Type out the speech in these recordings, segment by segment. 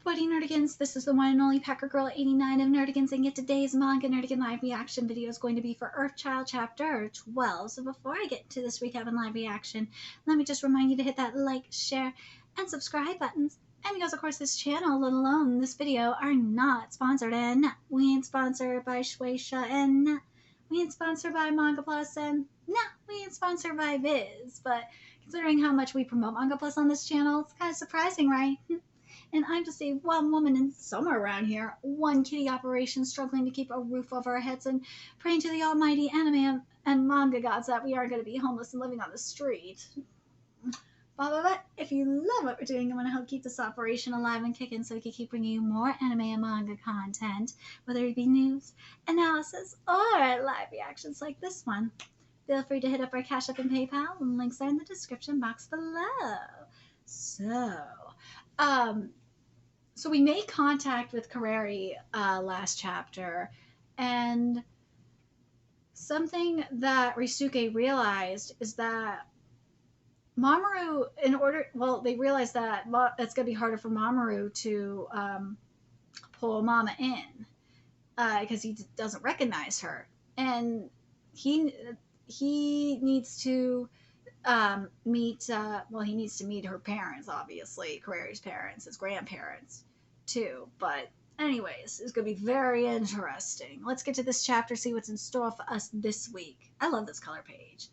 Buddy Nerdigans, this is the one and only Packer Girl 89 of Nerdigans, and yet today's Manga Nerdigan live reaction video is going to be for Earthchild chapter 12. So before I get to this recap and live reaction, let me just remind you to hit that like, share, and subscribe buttons. And because, of course, this channel, let alone this video, are not sponsored, and we ain't sponsored by Shueisha, and we ain't sponsored by Manga Plus, and we ain't sponsored by Viz. But considering how much we promote Manga Plus on this channel, it's kind of surprising, right? And I'm just a one woman and somewhere around here, one kitty operation struggling to keep a roof over our heads and praying to the almighty anime and manga gods that we aren't going to be homeless and living on the street. But if you love what we're doing and want to help keep this operation alive and kicking so we can keep bringing you more anime and manga content, whether it be news, analysis, or live reactions like this one, feel free to hit up our Cash App and PayPal, and links are in the description box below. So we made contact with Kareri last chapter, and something that Risuke realized is that Mamoru, they realized that it's going to be harder for Mamoru to pull Mama in because he doesn't recognize her, and he needs to he needs to meet her parents, obviously, Kareri's parents, his grandparents, too. But anyways, it's going to be very interesting. Let's get to this chapter, see what's in store for us this week. I love this color page.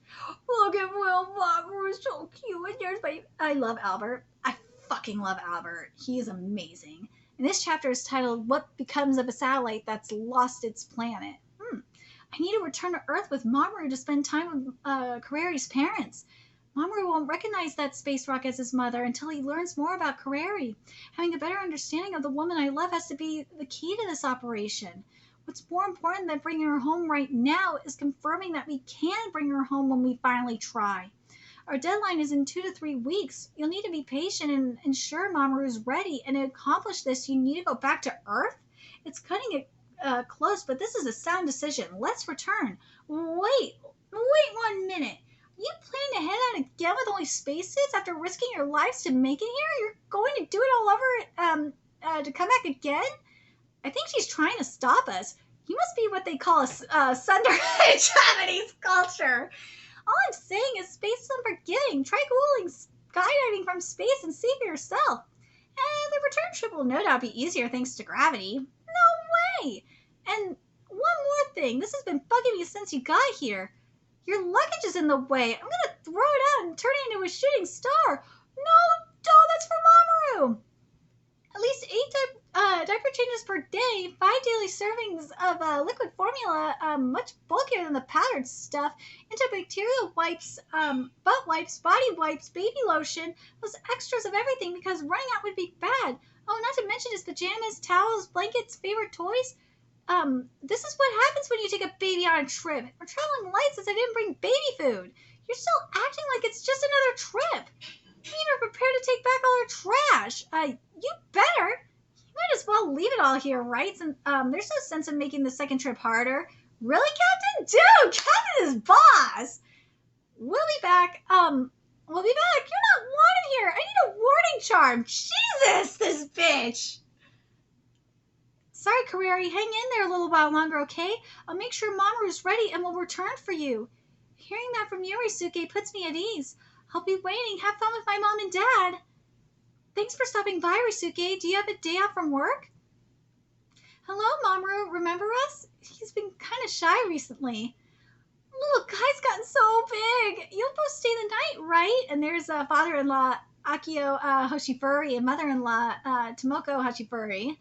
Look at Will Mamoru, so cute. And there's I love Albert. I fucking love Albert. He is amazing. And this chapter is titled, What Becomes of a Satellite That's Lost Its Planet? I need to return to Earth with Mamoru to spend time with Kareri's parents. Mamoru won't recognize that space rock as his mother until he learns more about Kareri. Having a better understanding of the woman I love has to be the key to this operation. What's more important than bringing her home right now is confirming that we can bring her home when we finally try. Our deadline is in 2 to 3 weeks. You'll need to be patient and ensure Mamoru's ready, and to accomplish this, you need to go back to Earth? It's cutting it close, but this is a sound decision. Let's return. Wait 1 minute. You plan to head out again with only spacesuits after risking your lives to make it here? You're going to do it all over to come back again? I think she's trying to stop us. You must be what they call a sunder in Japanese culture. All I'm saying is space is unforgiving. Try Googling skydiving from space and see for yourself. And the return trip will no doubt be easier thanks to gravity. No way! And one more thing. This has been bugging me since you got here. Your luggage is in the way. I'm going to throw it out and turn it into a shooting star. No, that's for Mamoru. At least 8 diaper changes per day, 5 daily servings of liquid formula, much bulkier than the powdered stuff, antibacterial wipes, butt wipes, body wipes, baby lotion, those extras of everything because running out would be bad. Oh, not to mention his pajamas, towels, blankets, favorite toys. This is what happens when you take a baby on a trip. We're traveling light since I didn't bring baby food. You're still acting like it's just another trip. You need to prepare to take back all our trash. You better. You might as well leave it all here, right? Since, there's no sense in making the second trip harder. Really, Captain? Dude, Captain is boss. We'll be back. We'll be back. You're not wanted here. I need a warning charm. Jesus, this bitch. Sorry, Kareri. Hang in there a little while longer, okay? I'll make sure Mamoru's ready and will return for you. Hearing that from you, Risuke, puts me at ease. I'll be waiting. Have fun with my mom and dad. Thanks for stopping by, Risuke. Do you have a day off from work? Hello, Mamoru. Remember us? He's been kind of shy recently. Little guy's gotten so big. You'll both stay the night, right? And there's father-in-law Akio Hoshifuri and mother-in-law Tomoko Hoshifuri.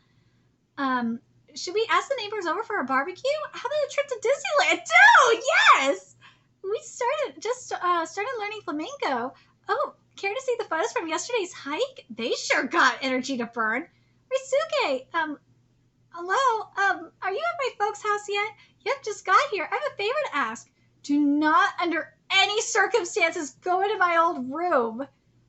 Should we ask the neighbors over for a barbecue? How about a trip to Disneyland? Dude, yes! We started learning flamenco. Oh, care to see the photos from yesterday's hike? They sure got energy to burn. Risuke, hello? Are you at my folks' house yet? Yep, just got here. I have a favor to ask. Do not, under any circumstances, go into my old room.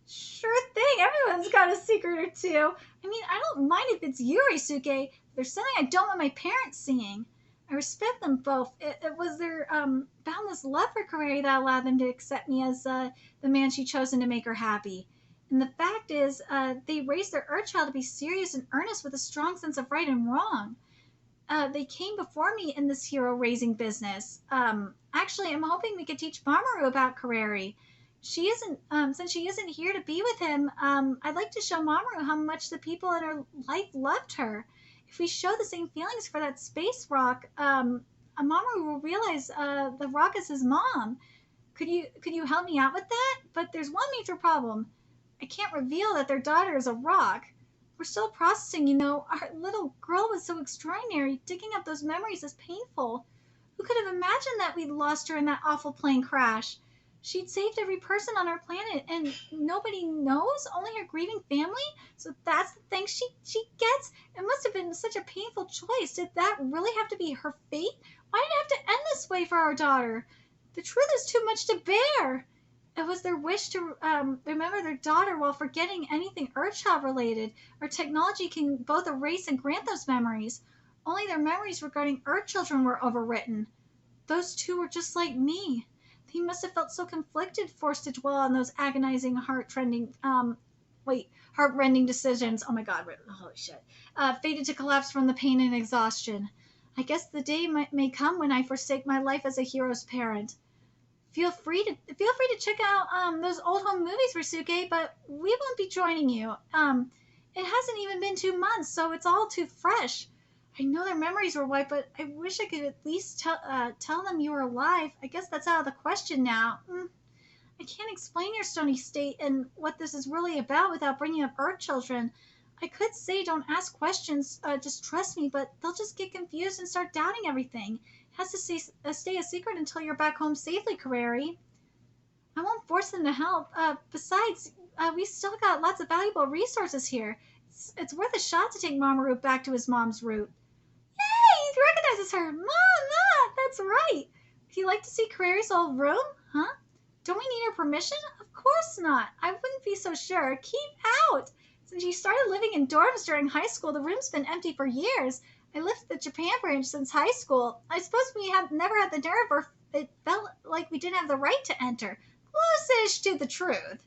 Sure thing. Everyone's got a secret or two. I mean, I don't mind if it's you, Risuke. There's something I don't want my parents seeing. I respect them both. It was their boundless love for Kareri that allowed them to accept me as the man she'd chosen to make her happy. And the fact is, they raised their Earthchild to be serious and earnest with a strong sense of right and wrong. They came before me in this hero raising business. Actually, I'm hoping we could teach Mamoru about Kareri. She isn't, since she isn't here to be with him. I'd like to show Mamoru how much the people in her life loved her. If we show the same feelings for that space rock, Mamoru will realize the rock is his mom. Could you help me out with that? But there's one major problem. I can't reveal that their daughter is a rock. We're still processing, you know. Our little girl was so extraordinary. Digging up those memories is painful. Who could have imagined that we'd lost her in that awful plane crash? She'd saved every person on our planet, and nobody knows, only her grieving family? So that's the thing she gets? It must have been such a painful choice. Did that really have to be her fate? Why did it have to end this way for our daughter? The truth is too much to bear. It was their wish to remember their daughter while forgetting anything Earthchild related. Our technology can both erase and grant those memories. Only their memories regarding Earth children were overwritten. Those two were just like me. They must have felt so conflicted, forced to dwell on those agonizing, heart-rending decisions. Oh my God, holy shit. Fated to collapse from the pain and exhaustion. I guess the day may come when I forsake my life as a hero's parent. Feel free to check out those old home movies, Risuke, but we won't be joining you. It hasn't even been 2 months, so it's all too fresh. I know their memories were wiped, but I wish I could at least tell them you were alive. I guess that's out of the question now. I can't explain your stony state and what this is really about without bringing up Earth children. I could say don't ask questions, just trust me, but they'll just get confused and start doubting everything. Has to stay a secret until you're back home safely, Kareri. I won't force them to help. Besides, we still got lots of valuable resources here. It's worth a shot to take Mamoru back to his mom's root. Yay! He recognizes her. Mama, that's right. Would you like to see Kareri's old room? Huh? Don't we need her permission? Of course not. I wouldn't be so sure. Keep out. Since she started living in dorms during high school, the room's been empty for years. I lived at the Japan branch since high school. I suppose we have never had the nerve, or it felt like we didn't have the right to enter. Close-ish to the truth.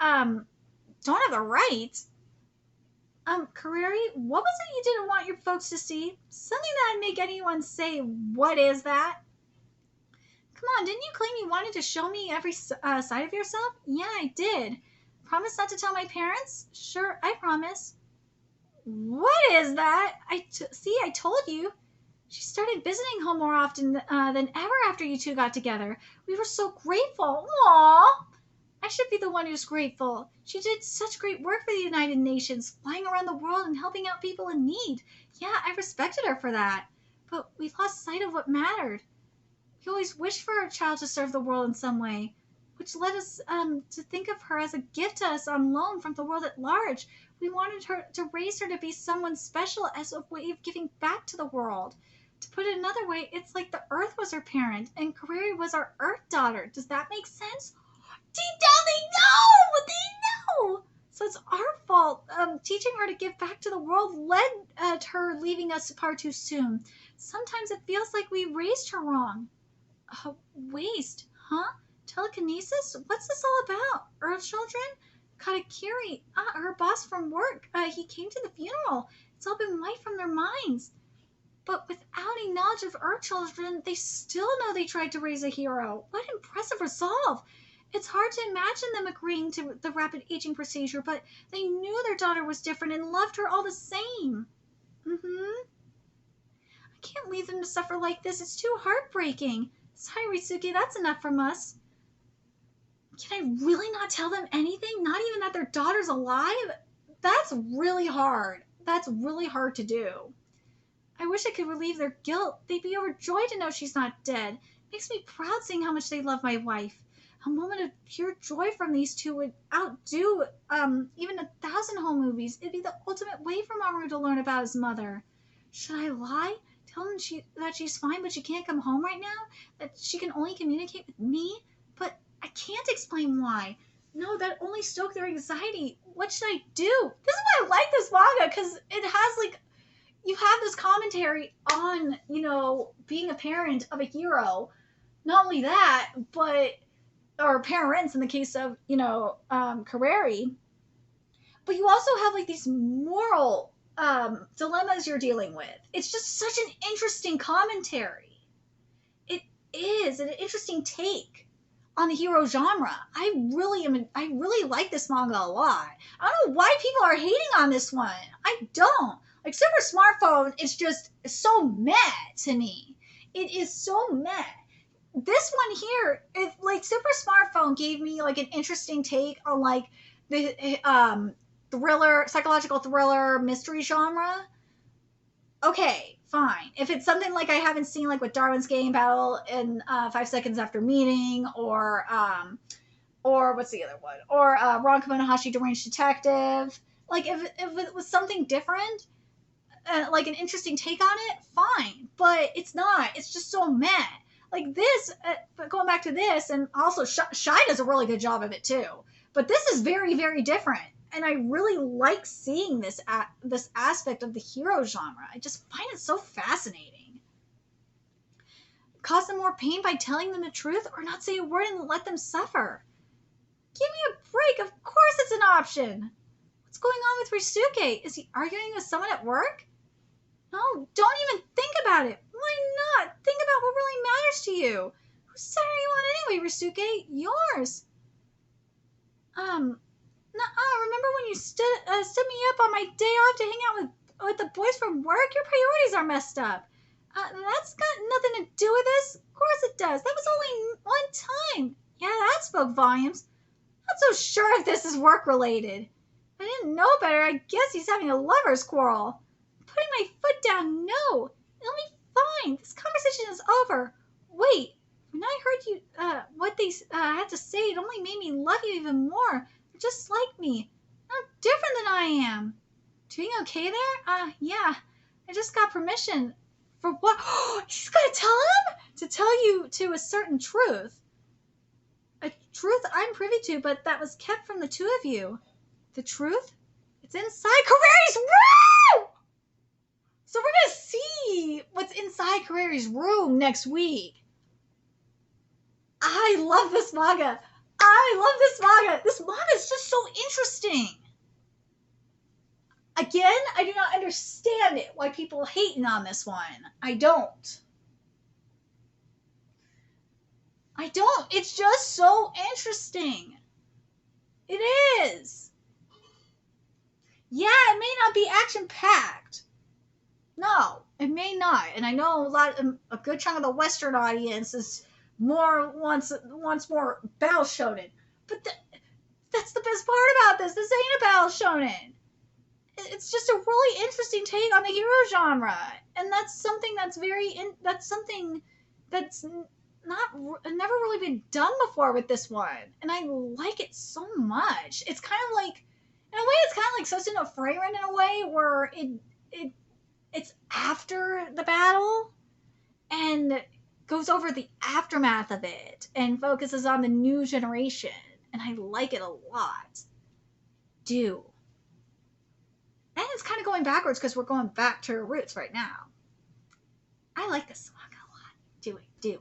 Don't have the right? Kareri, what was it you didn't want your folks to see? Something that'd make anyone say, what is that? Come on, didn't you claim you wanted to show me every side of yourself? Yeah, I did. Promise not to tell my parents? Sure, I promise. What is that? See, I told you. She started visiting home more often than ever after you two got together. We were so grateful. Aww. I should be the one who's grateful. She did such great work for the United Nations, flying around the world and helping out people in need. Yeah, I respected her for that. But we lost sight of what mattered. We always wished for our child to serve the world in some way, which led us to think of her as a gift to us on loan from the world at large. We wanted her to raise her to be someone special as a way of giving back to the world. To put it another way, it's like the Earth was her parent and Kareri was our Earth daughter. Does that make sense? Deep down, they know! They know! So it's our fault. Teaching her to give back to the world led to her leaving us far too soon. Sometimes it feels like we raised her wrong. Waste, huh? Telekinesis? What's this all about? Earth children? Katakiri, her boss from work. He came to the funeral. It's all been wiped from their minds. But without any knowledge of Earth children, they still know they tried to raise a hero. What impressive resolve! It's hard to imagine them agreeing to the rapid aging procedure, but they knew their daughter was different and loved her all the same. I can't leave them to suffer like this. It's too heartbreaking. Sorry, Risuke, that's enough from us. Can I really not tell them anything? Not even that their daughter's alive? That's really hard. That's really hard to do. I wish I could relieve their guilt. They'd be overjoyed to know she's not dead. Makes me proud seeing how much they love my wife. A moment of pure joy from these two would outdo even 1,000 home movies. It'd be the ultimate way for Mamoru to learn about his mother. Should I lie? Tell them that she's fine, but she can't come home right now? That she can only communicate with me? But I can't explain why. No, that only stoked their anxiety. What should I do? This is why I like this manga, because it has, you have this commentary on, being a parent of a hero. Not only that, but... or parents in the case of, Kareri. but you also have like these moral dilemmas you're dealing with. It's just such an interesting commentary. It is an interesting take on the hero genre. I really like this manga a lot. I don't know why people are hating on this one. I don't. Like Super Smartphone is just so meh to me. It is so meh. This one here, if like Super Smartphone gave me like an interesting take on like the thriller, psychological thriller, mystery genre. Okay, fine. If it's something like I haven't seen, like with Darwin's Game Battle in 5 Seconds After Meeting, or what's the other one? Or Ron Kamonohashi Deranged Detective. Like if it was something different, like an interesting take on it, fine. But it's not. It's just so meh. Like this, but going back to this, and also Shy does a really good job of it too. But this is very, very different. And I really like seeing this aspect of the hero genre. I just find it so fascinating. Cause them more pain by telling them the truth, or not say a word and let them suffer. Give me a break. Of course it's an option. What's going on with Risuke? Is he arguing with someone at work? No, don't even think about it. Why not? Think about what really matters to you. Whose side are you on anyway, Risuke? Yours. Remember when you stood me up on my day off to hang out with the boys from work? Your priorities are messed up. That's got nothing to do with this. Of course it does. That was only one time. Yeah, that spoke volumes. Not so sure if this is work related. I didn't know better. I guess he's having a lover's quarrel. I'm putting my foot down. No, it'll be fine. This conversation is over. Wait, when I heard you, what they had to say, it only made me love you even more. You're just like me. Not different than I am. Doing okay there? Yeah. I just got permission. For what? He's gonna tell him? To tell you to a certain truth. A truth I'm privy to, but that was kept from the two of you. The truth? It's inside KARERI'S room! So we're gonna see what's inside KARERI'S room next week. I love this manga. This manga is just so interesting. Again, I do not understand it, why people are hating on this one. I don't. It's just so interesting. It is. Yeah, it may not be action-packed. No, it may not. And I know a good chunk of the Western audience is wants more battle shonen. But that's the best part about this. This ain't a battle shonen. It's just a really interesting take on the hero genre, and that's something that's never really been done before with this one, and I like it so much. It's kind of like, in a way, it's kind of like Sosu no Frieren in a way, where it's after the battle and goes over the aftermath of it and focuses on the new generation, and I like it a lot. And it's kind of going backwards because we're going back to our roots right now. I like this manga a lot. Do.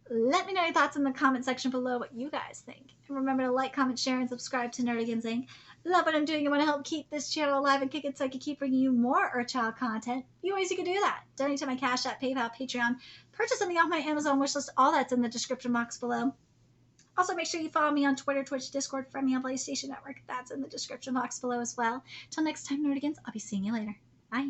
Let me know your thoughts in the comment section below, what you guys think. And remember to like, comment, share, and subscribe to Nerdigans Inc. Love what I'm doing and want to help keep this channel alive and kick it so I can keep bringing you more Earthchild content. Few ways you can do that. Donate to my Cash App, PayPal, Patreon. Purchase something off my Amazon wishlist. All that's in the description box below. Also, make sure you follow me on Twitter, Twitch, Discord, friend me on PlayStation Network. That's in the description box below as well. Till next time, Nerdigans, I'll be seeing you later. Bye.